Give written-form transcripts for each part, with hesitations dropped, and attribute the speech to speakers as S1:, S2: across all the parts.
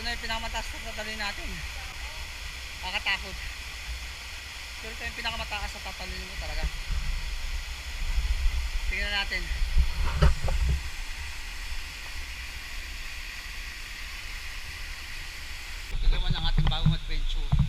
S1: Ito na yung pinakamataas na tatalin natin. Kakatakot. Pero ito yung pinakamataas na tatalin mo talaga. Tingnan natin. Ito naman ang ating bagong adventure.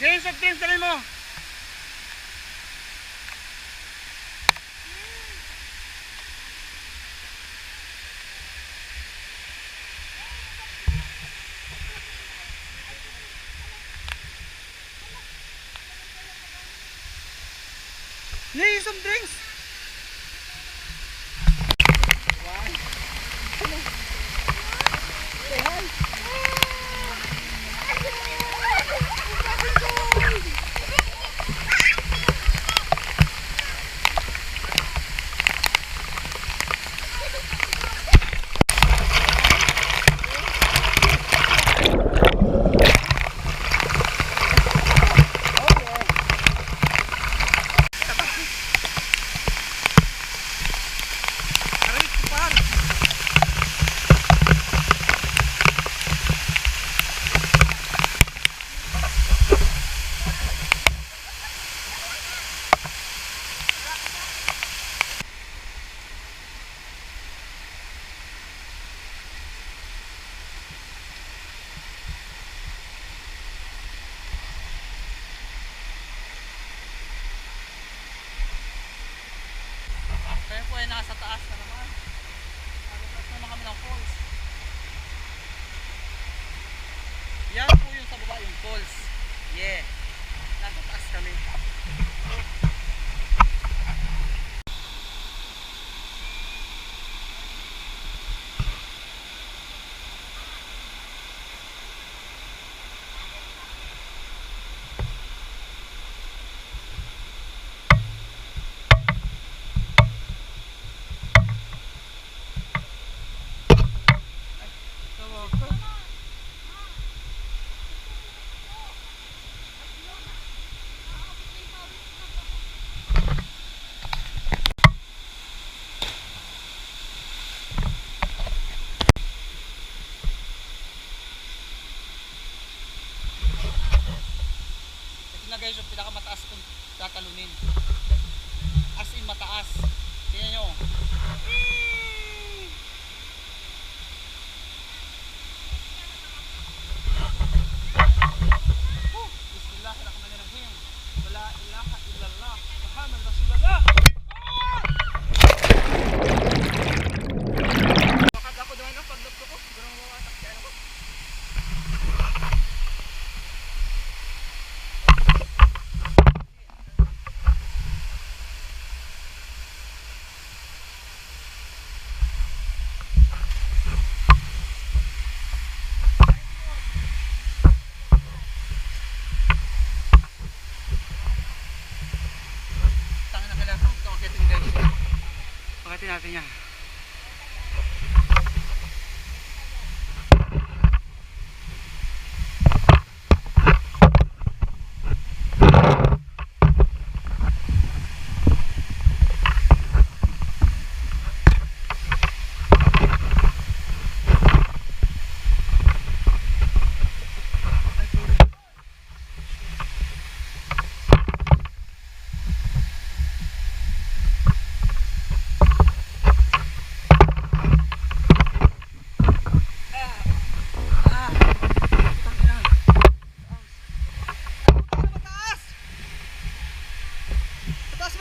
S1: Ngayon soft drinks, dalhin mo. Ngayon soft drinks. Kaya po ay nasa taas na naman. Nagtaas naman kami ng falls. Yan po yung sa baba yung falls. Yeah. Nasa taas kami. Na guys, yung pinakamataas kung tatalunin, as in mataas. Tingnan nyo. Bismillahirrahmanirrahim. Wala ilaha illallah Muhammad Rasulullah. Bakit ako doon ang paglapto ko? Ganun mo atak kaya ako. Pakatin natin yan.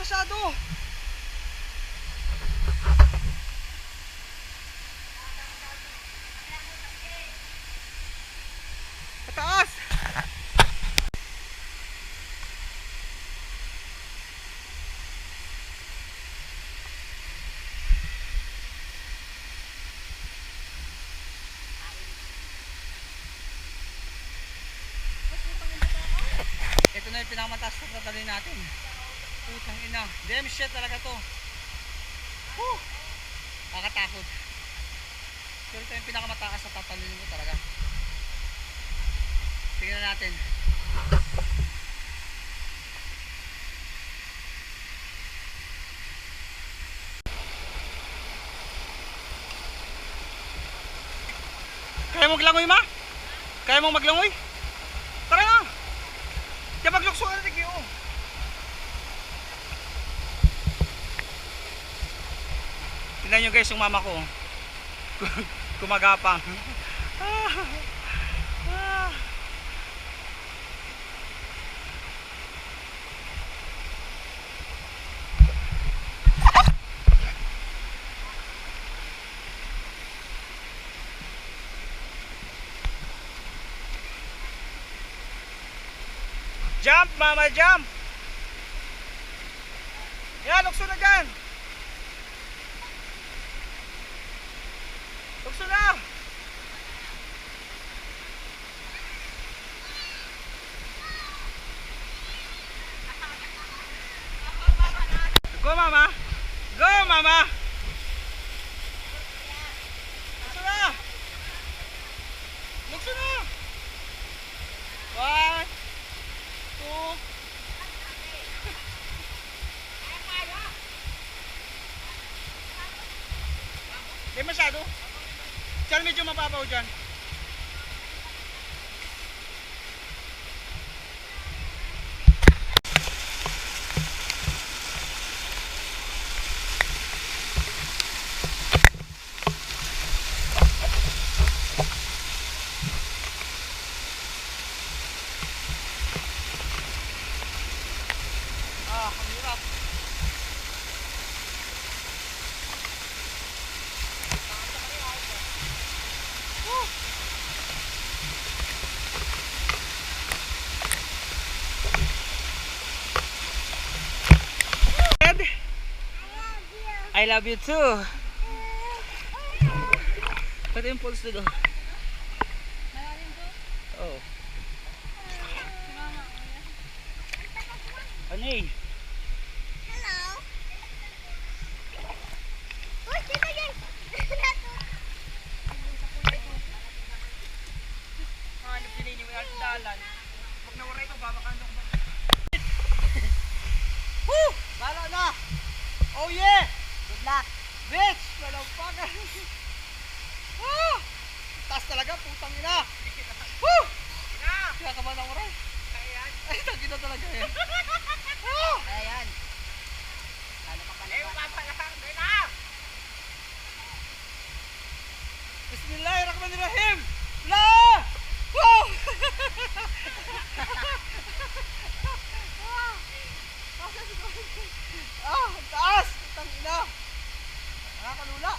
S1: Masyado. Pataas. Ito na yung pinakamataas na tatalin natin. Putang ina. Damn shit talaga to. Woo! Nakakatakot. Pero ito yung pinakamataas na tatalinin mo talaga. Tingnan natin. Kaya mo maglangoy ma? Kaya mo maglangoy? Tara nga! Kaya maglukso ka na tigyo. Tignan nyo guys yung mama ko. Kumagapang. Jump, mama, jump. Yan, lukso na dyan. Lukso na. Go, mama. Go, mama. Lukso na. Lukso na. 1, 2. Di masyado. Diyan medyo mababaw dyan. Ang hirap. I love you too. Pati yung pulse doon. Oh. Ano eh?
S2: Hello. Uy, kita yan.
S1: Ano pinili mo yung dalan? Huwag na waray ko, babakan ko ba? Woo! Bala na! Oh yeah!
S2: Good luck.
S1: Bitch! Malampagan! Ah! Taas talaga, putang ina! Woo! Kaya ka ba ng oray? Ay, tagin na talaga yan. Ah!
S2: Ayan. Ano ka pala?
S1: Papalakang na! Bismillahirrahmanirrahim! La! Woo! Ah, ang taas! Putang ina! Nakakalula!